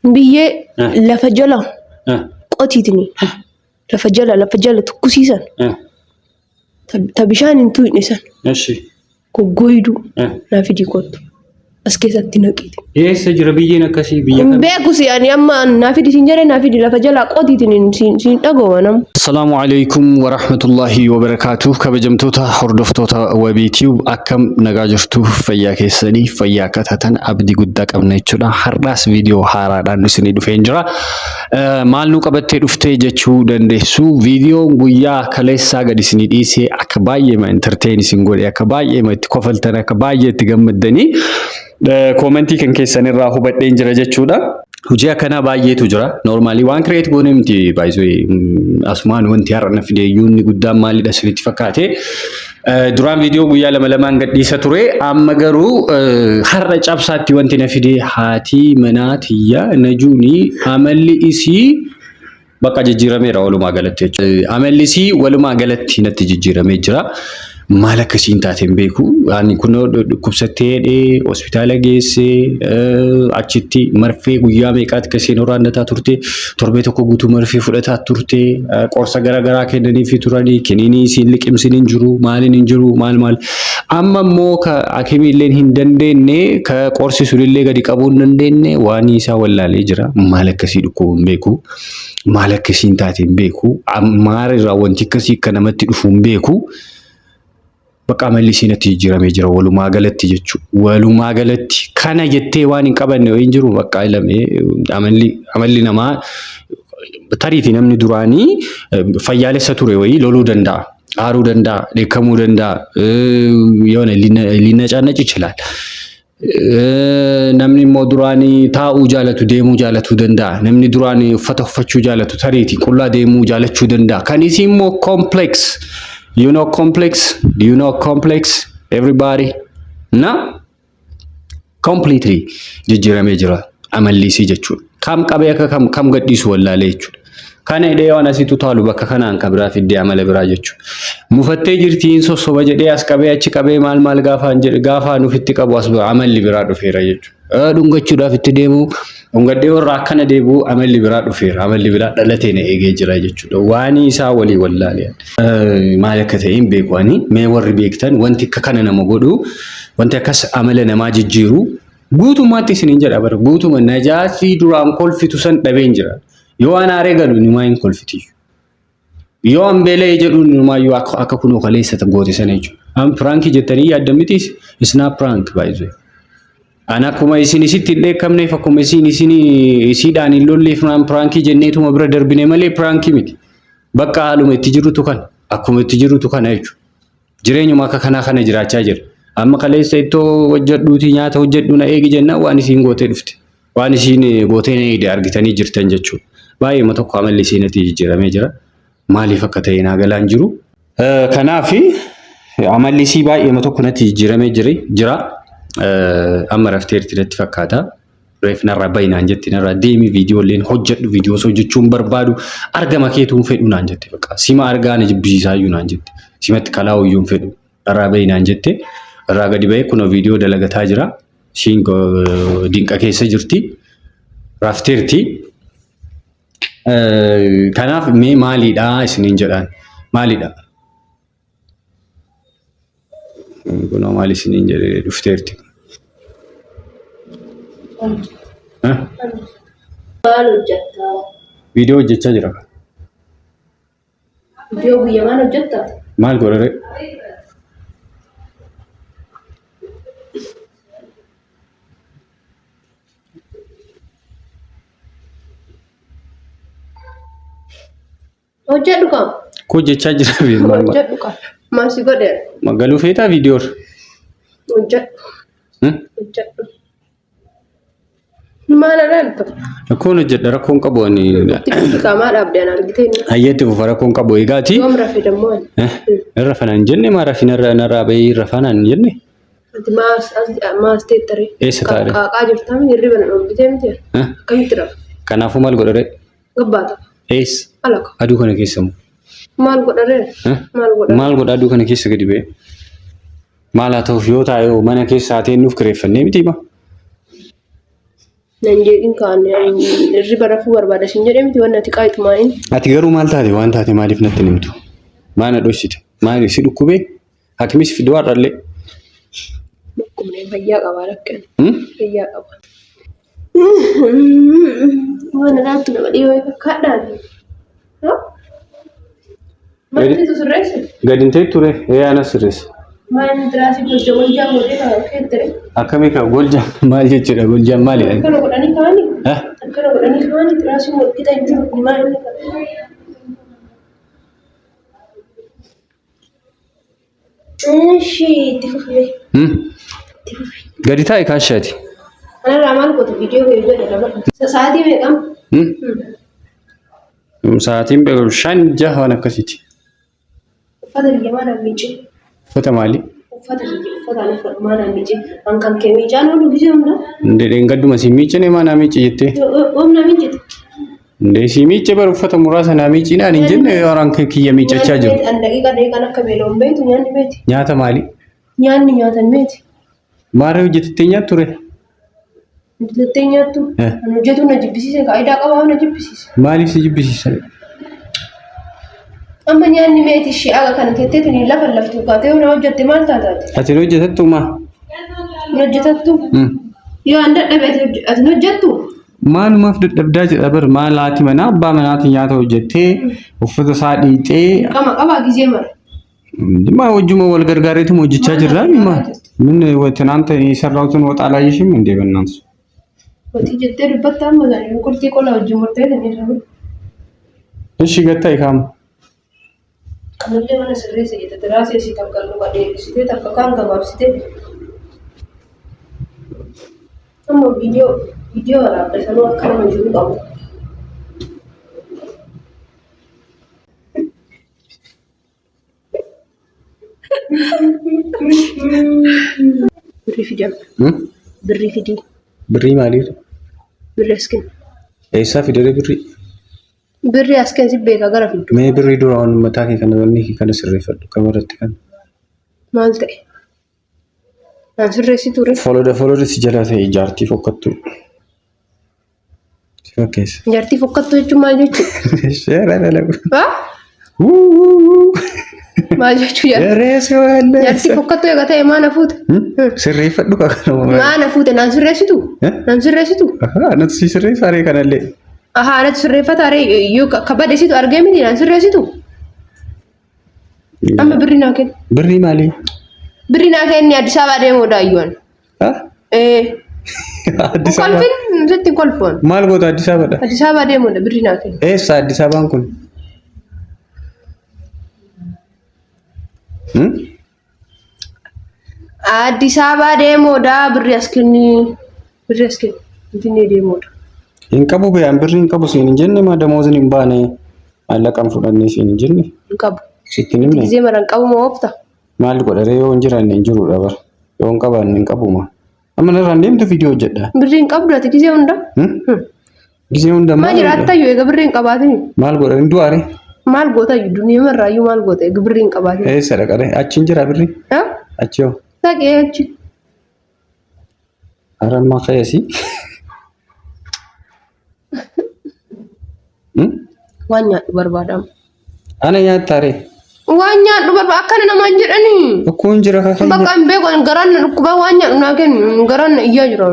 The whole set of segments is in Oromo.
Biyyee lafa jala qotiitini. Lafa jala tukkusiisan. Ta bishaan hin tuyne san. Goggoyduu naa fidii kottu. As keessatti naqiti. Eessa jira biyyeen akkasii biyya kana? Beeku si ani amma naa fidii sin jedhee naa fidii lafa jala qotiitini sin dhagoomanam. Assalamu alaikum wa rahmatullahi wa barakatuh. Kabajamtoota hordoftoota WebTube akkam nagaa jirtu fayyaa keessanii fayyaa katatan abdii guddaa qabna jechuudha. Har'aas viidiyoo haaraadhaan isinii dhufee jira. Maal nu qabattee dhuftee jechuu dandeessu. Viidiyoon guyyaa kaleessaa gad isinii dhiisee akka baay'ee entertain isin godhe akka baay'ee itti kofaltan akka baay'ee itti gammaddanii commentii kan keessanirraa hubadheen jira jechuudha. Hojii akkanaa baay'eetu jira. Normally waan create goone miti baay'ee asumaan wanti har'a fideeyyuun guddaan maalidha isinitti fakkaate. Duraan viidiyoo guyyaa lamaan gadhiisa ture. Amma garuu har'a cabsaatti wanti na fidee haati manaatiyya najuuni amalli isii bakka jijjiirameera walumaa galatti jechuudha. Amalli isii walumaa galatti natti jijjiiramee jira. Maal akkasiin taateen beeku. Ani kun dhukkubsattee hospitaala geesse achitti marfee guyyaa meeqaatti akkasiin waraannataa turte. Torbee tokko guutuu marfee fudhataa turte. Qorsa garaagaraa kennaniifi turanii kiniinii isiin liqimsiniin jiru maaliin hin jiru maal. Amma immoo hakimiilleen hin dandeenye qorsi sunillee gadi qabuu hin dandeenye waan isaa wallaalee jira. Maal akkasii dhukkubuu hin beeku. Maal akkasiin taateen beeku. Maalirraa wanti akkasii akka namatti dhufu hin beeku. Bakka amalli isii natti jijjiiramee jira walumaa galatti jechuudha. Walumaa galatti kana jettee waan hin qabanne hin jiru bakka amalli namaa tariitii namni duraanii fayyaalessa ture wayii loluu danda'a. Aaruu danda'a, dheekkamuu danda'a, liina caannaci ichilaal. Namni immoo duraanii taa'uu jaalatu, deemuu jaalatuu danda'a. Namni duraanii uffata uffachuu jaalatu tariitii qullaa deemuu jaalachuu danda'a. Kan isii immoo complex. You know complex? Do you know complex? Everybody? No? Completely jijjiiramee jira amalli isii jechuudha. Kam qabee akka kam gadhiisu wallaalee jechuudha. Kana hidhee waan asitti utaalu bakka kanaan kabiraa fiddee amala biraa jechuudha. Mufattee jirtiin sossoba jedhee as qabee achi qabee maal gaafaa nufitti qabu as amalli biraa dhufeera jechuudha. Dhungachuudhaaf itti deemu dhungadhee warra akkana deebi'u amalli biraa dhufeera. Amalli biraa dhalatee na eegee jira jechuudha. Waan isaa walii wallaalee. Maal akka ta'e hin beeku ani mee warri beektan wanti akka kana nama godhu wanti akkas amala namaa jijjiiru guutummaatti isiniin jedha bara guutuma najaasii duraan kolfitu san dhabeen jira. Yoo aan aaree galu numaa hin kolfiti. Yoo aan beelee jedhu numaa yoo akka kunoo kaleessa goote sana jechuudha. Aan prank jettanii yaaddan mitiis isnaa prank baay'ee. Ana akkuma isin isitti hin dheekkamneef akkuma isiidhaan hin lolleef pirankii jenneetuma bira darbine malee pirankii miti. Bakka haaluma itti jirutu kan akkuma itti jirutu kana jechuudha. Jireenyuma akka kanaa kana jiraachaa jira. Amma kaleessa ittoo hojjedhuuti nyaata hojjedhu na eegi jenna waan isiin gootee dhufte. Waan isiin gootee na eegde argitanii jirtan jechuudha. Baay'eema tokko amalli isiin natti jijjiiramee jira. Maaliif akka ta'e naa galaan jiru. Kanaaf amalli isii baay'eema tokko natti jijjiiramee jira. Amma rafteerti natti fakkaata. Reef narraa baay'inaan jetti narraa deemi viidiyooleen hojjedhu viidiyoo hojjechuun barbaadu argama keetuun fedhu naan jette bakka sima argaan jibbisiisaayyuu naan jette simatti kalaahuyyuun fedhu narraa baay'inaan jette irraa gadi ba'ee kunoo viidiyoo dalagataa jira ishiin dinqa keessa jirti rafteerti. Kanaaf mee maaliidhaa isiniin jedhaan maalidha? Kunoo maal isiniin jedhee dhufteerti. Maal hojjettaa? Viidiyoo hojjechaa jira. Viidiyoo guyyaa maal hojjettaa? Maal godhare? Hojjedhu kam? Hojjechaa jira. Hojjedhu kam? Maal si godheera? Galuu feetaa viidiyoo? Hojjedhu. Hojjedhu. Maal araaltu? Rakkoon hojjedha rakkoon qabu ani. Qaamaa dhaabdeen argitee. Hayyeetti fufa rakkoon qabu eegaati. Yoom rafee dammoo ani? Irra fanaan jenne maa rafin narraa bahee irra fanaan jenne? Ati maas teettare? Eessa taa'e? Qaaqaa jirtaa miti hirriba na dhoorgitee miti? Akkamitti rafa? Kanaafuu maal godhare? Gabbaata. Eessa? Alaka. Aduu kana keessa moo? Maal godhare? Maal godhare? Maal godha aduu kana keessa gadi ba'e? Maal haa ta'uuf yoo taa'e mana keessa haatee nuuf kireeffannee miti ma? Nanjee in kaan irriba rafuu barbaada sin jedhee miti waan ati qaayitu maayin. Ati garuu maal taate waan taate maaliif natti himtu? Maana dhoysite? Maali si dhukkubee? Hakimis fiduu har'allee? Dhukkubnee fayyaa qabaa rakkeen. Fayyaa qaba. Waan alaabtu nama dhiyoo fakkaadhaan. Maaltu sirreessa? Gadi hin ta'e ture ana sirreessa. Maal tiraasii goljaa godhee kan keettire. Akkamii kan goljaa maal jechuudha goljaan maalidha? Akkana godhanii kaanii. Akkana godhanii kaanii tiraasii walqixa hin jiru maal inni qaba. Itti fufee. Gadi taa'e kaashaati. Anarraa maal goota viidiyoo kee jedha lama. Sa'aatii meeqam? Sa'aatiin beeku 5 waan akkasiiti. Uffata biyya maal miicce? Uffata maali? Uffata maal miicce? Kan kee miicaan oolu gisee hunda? Ndeen gadduma si miicce ne maana miicce jettee? Oomna miicce. Ndee si miicce bar uffata muraasa na miicci naan hin jenne waraan kiyya miiccachaa jiru. Daqiiqaan akka beela'uun beektu nyaanni meeti? Nyaata maali? Nyaanni nyaatan meeti? Maaree hojjettee nyaattu ture? Hojjettee nyaattu? Kan hojjetu na jibbisiise faayidaa qabaa na jibbisiise. Maaliif si jibbisiisan? Amma nyaanni meeti ishee aga kana ketteetiin lafa laftuu kaatee na hojjette maal taataati? Ati hojjetattu maa? Hojjetattu? Yoo an dadhabe ati hojjettu? Maalumaaf dadhabdaa jedha bar maal haati manaa abbaa manaati nyaata hojjettee uffata isaa dhiitee. Qabaa gisee mara. Maa wajjuma wal gargaareetu hojjechaa jirraa maa? Min ትናንት የሰራሁትን ወጥ አላየሽም እንዴ በእናትሽ? ወጥ ጀቴ ዱበታ ማዛኝ ቁርጢ ቆላ ወጅ ሞርቴ ተነሽ። እሺ ገታይ ካም ከነለ ማነ ሰሬስ የተደራሰ ሲተቀሉ ወደ ሲቴ ተቀካን ገባብሲቴ አሞ ቪዲዮ አራበሰሉ አከረ ነው ጣው Birri fidam. Birri fidi. Birri maaliif? Birri askin. Eessaa fidere birri? Birri askin si beeka gara fiddu. Mee birri duraan mataa kee kana wanni kana sirreeffadhu kamarratti kan. Maal ta'e? An sirreessi ture. Folooda si jalaa ta'e ijaartii fokkattu. Si fakkeessa. Ijaartii fokkattu jechuun maal jechuudha? Sheera dalagu. Maal jechuudha? Ijaartii fokkattu egaa ta'e maana fuute? Sirreeffadhu kakana. Maana fuute naan sirreessitu? Naan sirreessitu? Anatu si sirreessaaree kanallee. Anatu sirreeffataaree yoo kabadheessitu argee miti naan sirreessitu? Amma birri naa kennu. Birri maali? Birri naa kenni Addis Ababaa deemuu daayyoon. Addis Ababaa. Kolfin sitti kolfoon. Maal goota Addis Ababaadha? Addis Ababaa deemuudha birri naa kennu. Eessa Addis Ababaan kun? Addis Ababaa deemuudha birri askinni. Birri askinni. Finfinnee deemuudha. Hin qabu beeyaan birri hin qabu siin hin jenne maa damoozin hin baane maallaqaan fudhannee siin hin jenne. Hin qabu. Sitti hin himne. Gisee maran qabu moo oofta? Maal godharee yoo hin jiraanne hin jiruudha bara. Yoo hin qabaanne hin qabuma. Amma narraan deemtu viidiyoo hojjedha. Birri hin qabdu ati gisee hunda? Gisee hunda maal jiraattayyuu eega birri hin qabaatini? Maal godha hin du'aare? Maal gootayyu duuniyaa marraayyuu maal goota eega birri hin qabaatini? Eessa dhaqare? Achi hin jira birri? Achi yoo? Dhaqee achi. Harammaa fayyasi. Waan nyaadhu barbaadamu. Ana nyaattaare. Waan nyaadhu barbaadu akkana namaan jedhanii. Akkuma jira kakkan. Bakka hin beeku garaan na dhukkubaa waan nyaadhu naa kennu garaan na iyyaa jira.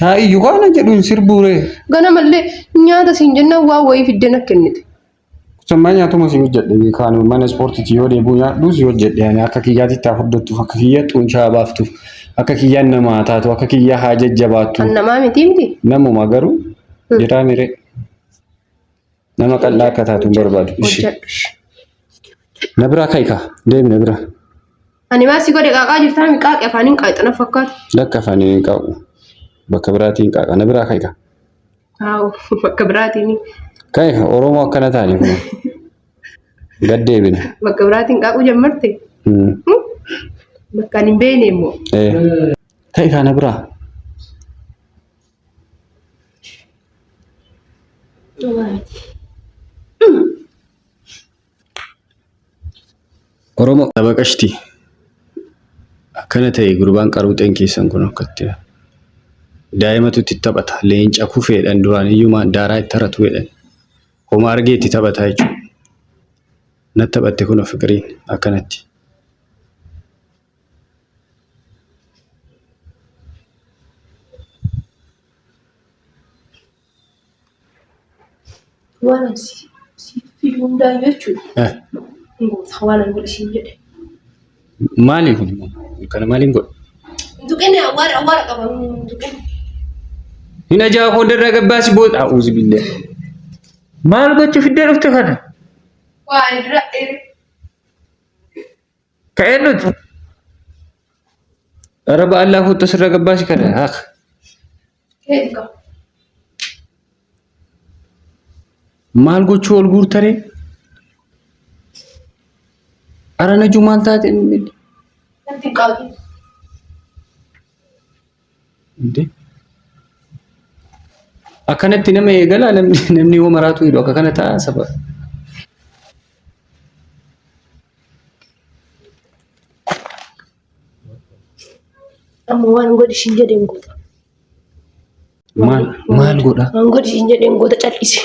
Haa iyyuu kaana jedhuun sirbuure. Ganamallee nyaata siin jennaan waa wayii fiddeen akka kennite. Sammaa nyaatuma si hojjedhe kaan mana ispoortiitti yoo deebi'u nyaadhu si hojjedhe akka kiyyaatti itti fudhattuuf akka kiyya xuuncaa baaftuuf akka kiyyaan namaa taatu akka kiyyaa haa jajjabaattu. Kan namaa miti miti. Namuma garuu jiraa mire nama qal'aa akka taatu hin barbaadu. Na biraa kaayika deemi na biraa. Ani maasii godhe qaaqaa jirtaa miqaaqe afaaniin qaaqxana fakkaata. Lakka afaaniin hin qaaqu bakka biraatiin qaaqa na biraa kaayika. Haa bakka biraatiin. Kaayika Oromoo akkana taane kun gad deebina. Bakka biraatiin qaaquu jammarte. Bakka hin beekne immoo. Kaayika na biraa. Oromoo dabaqashti akkana ta'e gurbaan qaruuxeen keessan kun akkatti daa'imatutti taphata leenca kufeedhaan duraan iyyuma daaraa itti taratu jedhan homa argeetti taphata jechuudha. Natti taphatte kun Fiqiriin akkanatti. Waan si fiduun jechuudha. Waan an godhe siin jedhe. Maali kun? Kana maaliin godhu? Tuqeen awwaara qaba tuqeen. Hin ajaa hoodarraa gabbaasi booda a'uuzi billee. Maal gochuu fiddee dhufte kana? Waa dura ka'een nuti. Araba Allah hoota sirra gabbaasi kana haa. Keetika. Maal gochuu ol guurtaree? Arana jumaan taate inni. Nanti qaabi. Inde. Akkanatti nama eegala namni yoo maraatu hidhu akka kana ta'a saba. Amma waan godhi siin jedheen goota. Maal godha? Waan godhi siin jedheen goota cal'ise.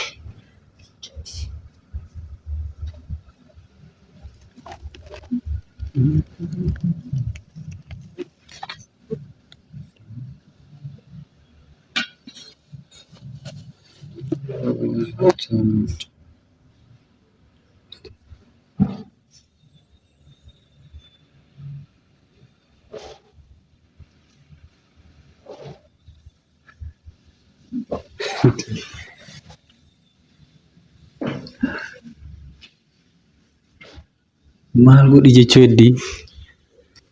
Maal godhi jechuu heddii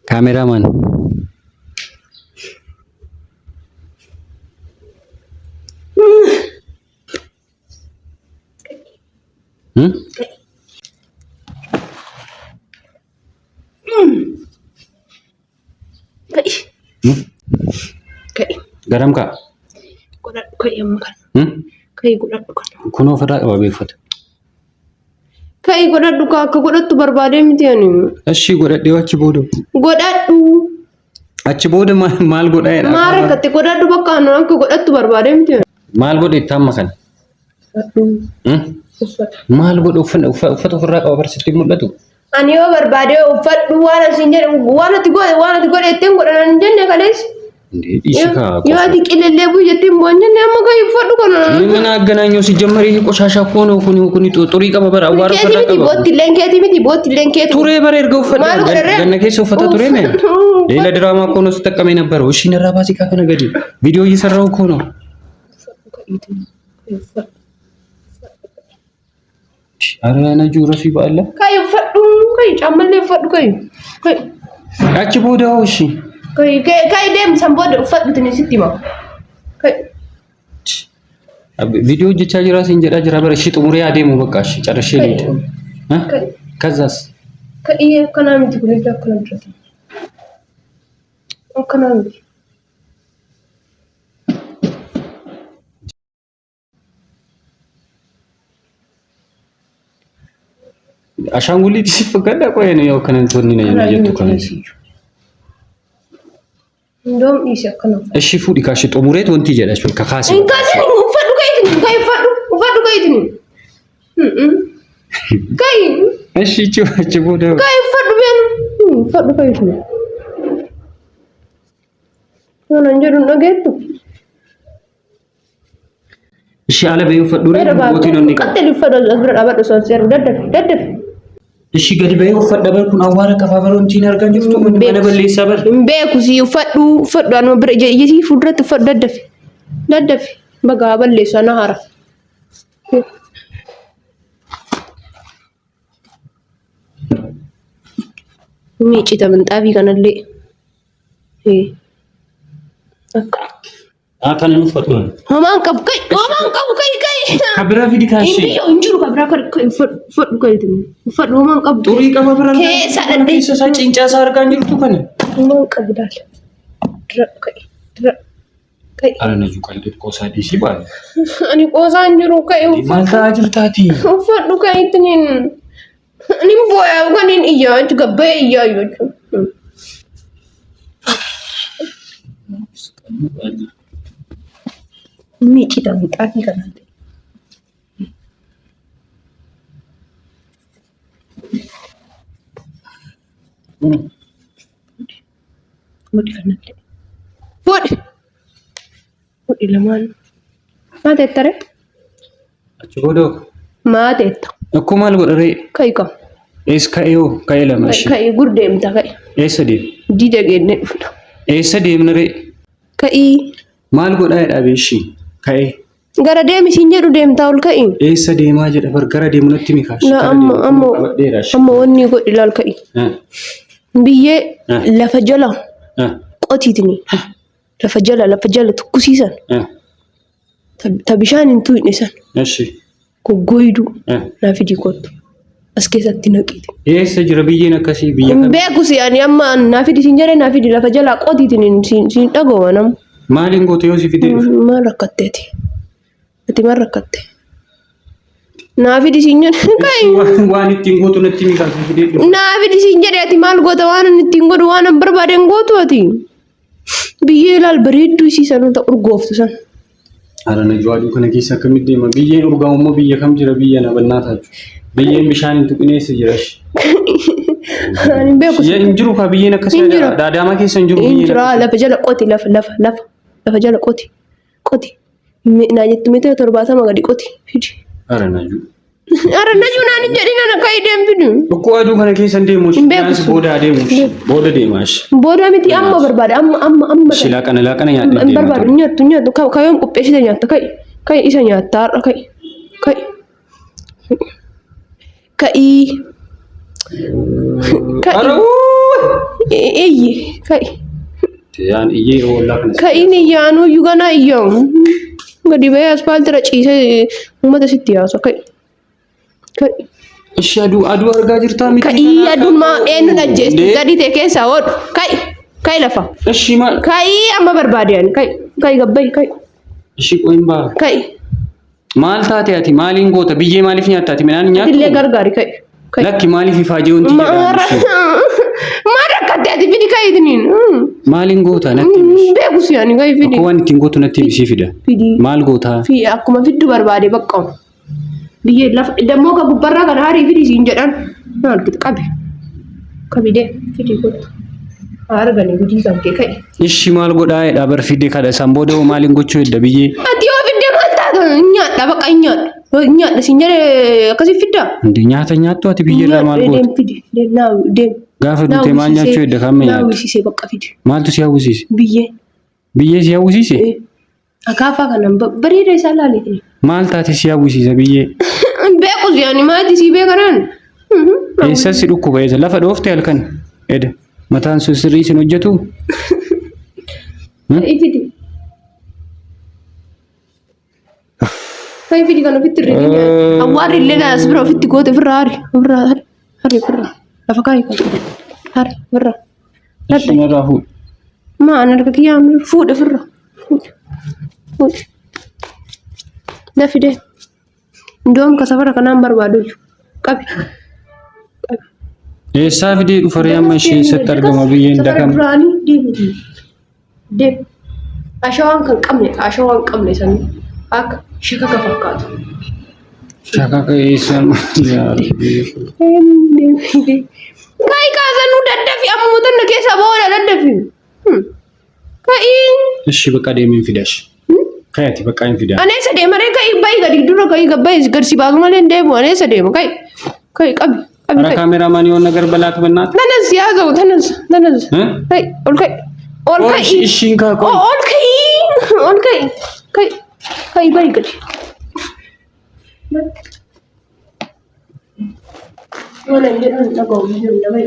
kaameramaan. Kai. Garam kak? Godhadhu kai amma kana. Kai godhadhu kana. Kunoo ofirraa qaba beekfata. Kai godhadhu akka godhattu barbaadee miti ani. Ashii godhadhee achi booda. Godhadhu. Achi booda maal godhaa jedha? Maal rakkate godhadhu bakka akka godhattu barbaadee miti ani. Maal godhe itti amma kana? Maal godhe uffata ofirraa qaba barsiisti mul'atu? Ani yoo barbaadee uffadhu waan asiin jedhu waan ati godhe ittiin godhan hin jenne kalees. Yoo ati qilillee bu'u jettiin bu'an jenne amma kan uffadhu kana. Mana agganaanyoo si jammarii qoshashaa koonoo kun xurii qaba bara awwaara ofirraa qaba. Boottilleen keetii miti boottilleen keetii. Turee bara erga uffadhe ganna keessa uffata turee mee? Leela diraamaa koonoo si taqqamee nabbara ishiin irraa baasii kana gadi viidiyoo yisarraa koonoo. Arana jura fi baala. Kai uffadhu kai cammallee uffadhu kai. Achi booda hooshi. Kai deem san booda uffadhu tini sitti hima. Kai. Viidiyoo hojjechaa jira siin jedhaa jira bara ishee xumuree adeemu bakka ishee carrashee leetu. Kazas. Kai akkanaa miti kun iddoo akkana jirti. Akkanaa miti. Ashaangulitti si fakkaata qoyeen yoo kanan tonni na jettu kanas. Ndoom dhiise akkana. Ishii fuudhi kaashi xumureet wanti jedha jechuudha kakaase. Hin kaasani uffadhu kai uffadhu kai tini. Kai. Ishii achi booda. Kai uffadhu beenu. Uffadhu kai tini. Waan jedhu dhageettu. Ishii ala ba'ee uffadhu ree mootiin onni qaba. Qaxxee uffadhu asbira dhaabadhu soosseeru daddafi. Ishii gadi ba'ee uffadha bar kun awwaara qafaa baroontiin argaa jirtu mana balleessaa bar. Hin beeku si uffadhu anuma bira ijji fuulduratti uffadhu daddafi bagaa balleessaa na hara. Miicita minxaafii kanallee. Kan uffadhu. Homaan qabu kai. Kabira fidi kaashi. Injiru kabira kai uffadhu kai tini. Uffadhu homaan qabu. Turii qaba bira. Keessa dhadhee. Keessa isaa cincaasaa argaa jirtu kana. Homaan qabu daal. Dira kai. Arana juqallee qoosaa dhiisii baala. Ani qoosaan jiru kai. Maal ta'aa jirtaati? Uffadhu kai tiniin. Ani booyaa kaniin iyyaa itti gabbee iyyaa jechuudha. Miicita miixaatii kanaan. Bodi kanallee. Bodi lamaan. Maa teettare? Achi boodoo. Maa teetta? Akkuma maal godharee? Ka'i kam? Ees ka'ee ka'ee lama ishee. Ka'i gurdeemta ka'i. Eessa deemu? Dida geenne dhufna. Eessa deemna ree? Ka'i. Maal godhaa dhaabee ishee? Ka'ee. Gara deemi siin jedhu deemtaa ol ka'i. Eessa deemaa jedha bar gara deemu natti mikaashi. Amma wanni godhi ilaal ka'i. Biyyee lafa jala qotiitini. Lafa jala tukkusiisan. Ta bishaan hin tuyne san. Eshi. Goggoyduu. Naa fidii kottu. As keessatti naqiti. Eessa jira biyyeen akkasii biyya kam? Beekusi ani amma naa fidii siin jedhee naa fidii lafa jala qotiitini siin dhagoo nam. Maaliin goote yoo si fidee dhufu? Maal rakkatteeti? Ati maal rakkatte? Naa fidii siin jedhee waan ittiin gootu natti mikaasa fidee dhufu. Naa fidii siin jedhee ati maal goota waan ittiin godhu waan an barbaadeen gootu ati. Biyyee ilaal bareedduu isiisan ta'u urgooftu san. Arana jawaaduu kana keessa akkamitti deema? Biyyeen urgaa'ummoo biyya kam jira biyya na bannaa taatu? Biyyeen bishaan hin tuqineessa jirash. Ani beeku. Hin jiru ka biyyeen akkasii daadama keessa hin jiru biyyeen. Hin jira lafa jala qoti lafa jala qoti. Naa jettu meetira 70 gadi qoti fidi. Arana juu naan jedhin ana kai deem fidi. Bokkoo aduu kana keessa deemu booda deemu booda deemash. Booda miti amma barbaada amma. Laaqana nyaadde deema. Barbaadu nyaattu kayoon qopheessite nyaatta kai isa nyaatta har'a kai. Kai. Yaan iyyee oollaa kana. Kai ni yaanu yugana iyyoo. Gadi ba'ee asfaaltira ciisee uummata sitti yaasa kai. Ishi aduu argaa jirtaa miti. Kai aduun maa eenyu dhajjeessu gadi ta'e keessaa oodhu kai lafa. Ishi maal? Kai amma barbaadeen kai gabbai kai. Ishi qoyin baa. Kai. Maal taate ati maaliin goota biyyee maaliif nyaattaati midhaan nyaattu? Dillee gargaari kai. Lakki maaliif ifaajee wanti jedhamu? Maal rakkatee ati fidi kai itiniin? Maaliin goota natti? Beekus yaani kai fidi. Waan ittiin gootu natti si fida. Maal goota? Akkuma fiddu barbaade baqqaa'u. Biyyee lafa dammoo ka gubbarraa kana harii fidi siin jedhan maal qabide fidi gootu. Arganii gudii kan kee kai. Ishi maal godhaa jedha bar fidee kada san booda maaliin gochuu edda biyyee? Ati yoo fidee maal taata nyaadha baqa nyaadha siin jedhee akkasii fiddaa? Nyaata nyaattu ati biyyee irraa maal goota? Deem. Gaafa duute maal nyaachuu edda kamme nyaata? Naawwisiisee baqa fide. Maaltu si hawwisiise? Biyyee. Biyyee si hawwisiise? Akaafaa kanaan bareeda isaa laaleeti. Maal taate si hawwisiisa biyyee? Beekus yaani maatii si beekanaan. Eessa si dhukkuba eessa lafa dhoofte halkan eda mataan sun sirrii sin hojjetu? Ifidi. Ifidi kan ofitti hirriin awwaarri illee gaas bira ofitti goote ofirraa hari lafa kaayee kan hari ofirraa. Shinarraa fuudhe. Maan harka kiyyaan fuudhe ofirraa. Fuudhe. Na fide. Ndoom ka safara kanaan barbaadu qabi. Eessaa fidee dhufaree amma ishee eessatti argama biyyeen dagam. Deem. Ashawaan kan qabne san akka shakaka fakkaatu. Shakaka eessan Kai kaasanuu daddafi ammoo tanna keessa booda daddafi. Kai. Ishi bakka deemiin fidash. Kai ati bakka hin fidaa. Aneessa deemaree kai bayi gadi dura kai gabbaye garsi baasu malee deemu aneessa deemu kai qabi. Ara kaameramaan yoo nagar balaatu bannaat. Tanas yaazau tanas. Kai ol kai. Ishiin kaa koo. Ol kai bayi gadi. Mana jedhan dhagahu jiru namai.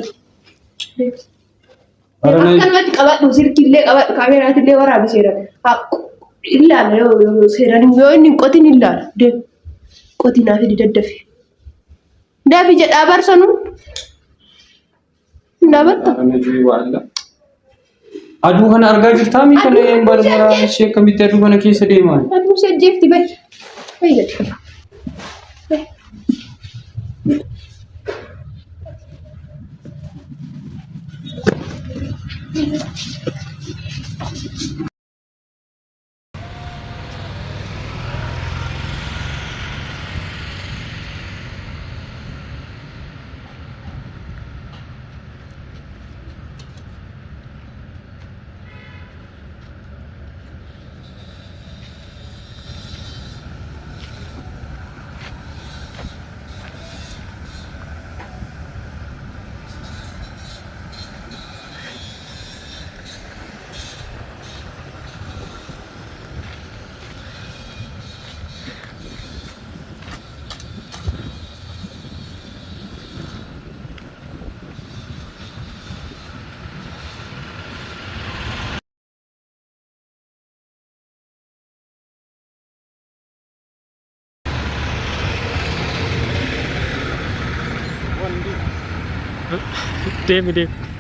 Akkanumatti qabadhu sirkillee qabadhu kaameraatiillee waraabiseera. Ilaala yoo seeraan yoo inni hin qotin ilaala deemu qotinaa fi daddafi. Daafi jedhaa barsanu. Ndaabatta. Aduu kana argaa jirtaa mii kana barbaraa ishee akkamitti aduu kana keessa deemaa? Aduu ishee jeefti bayi. Bayi gadi. Deemi deemi.